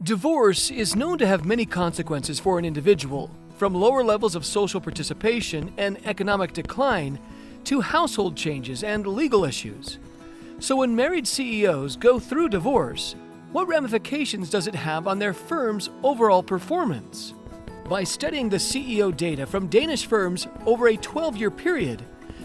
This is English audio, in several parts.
Divorce is known to have many consequences for an individual, from lower levels of social participation and economic decline to household changes and legal issues. So when married CEOs go through divorce, what ramifications does it have on their firm's overall performance? By studying the CEO data from Danish firms over a 12-year period,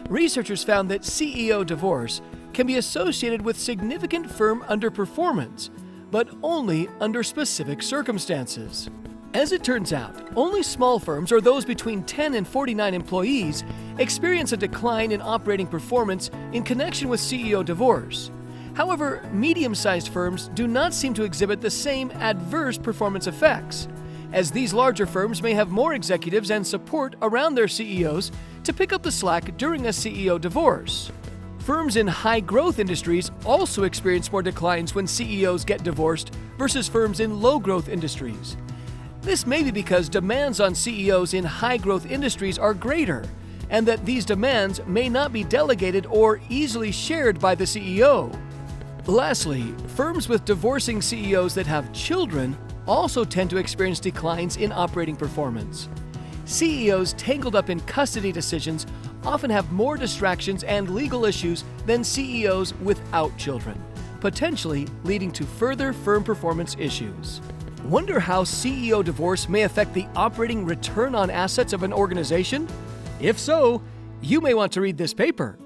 researchers found that CEO divorce can be associated with significant firm underperformance, but only under specific circumstances. As it turns out, only small firms or those between 10 and 49 employees experience a decline in operating performance in connection with CEO divorce. However, medium-sized firms do not seem to exhibit the same adverse performance effects, as these larger firms may have more executives and support around their CEOs to pick up the slack during a CEO divorce. Firms in high-growth industries also experience more declines when CEOs get divorced versus firms in low-growth industries. This may be because demands on CEOs in high-growth industries are greater, and that these demands may not be delegated or easily shared by the CEO. Lastly, firms with divorcing CEOs that have children also tend to experience declines in operating performance. CEOs tangled up in custody decisions often have more distractions and legal issues than CEOs without children, potentially leading to further firm performance issues. Wonder how CEO divorce may affect the operating return on assets of an organization? If so, you may want to read this paper.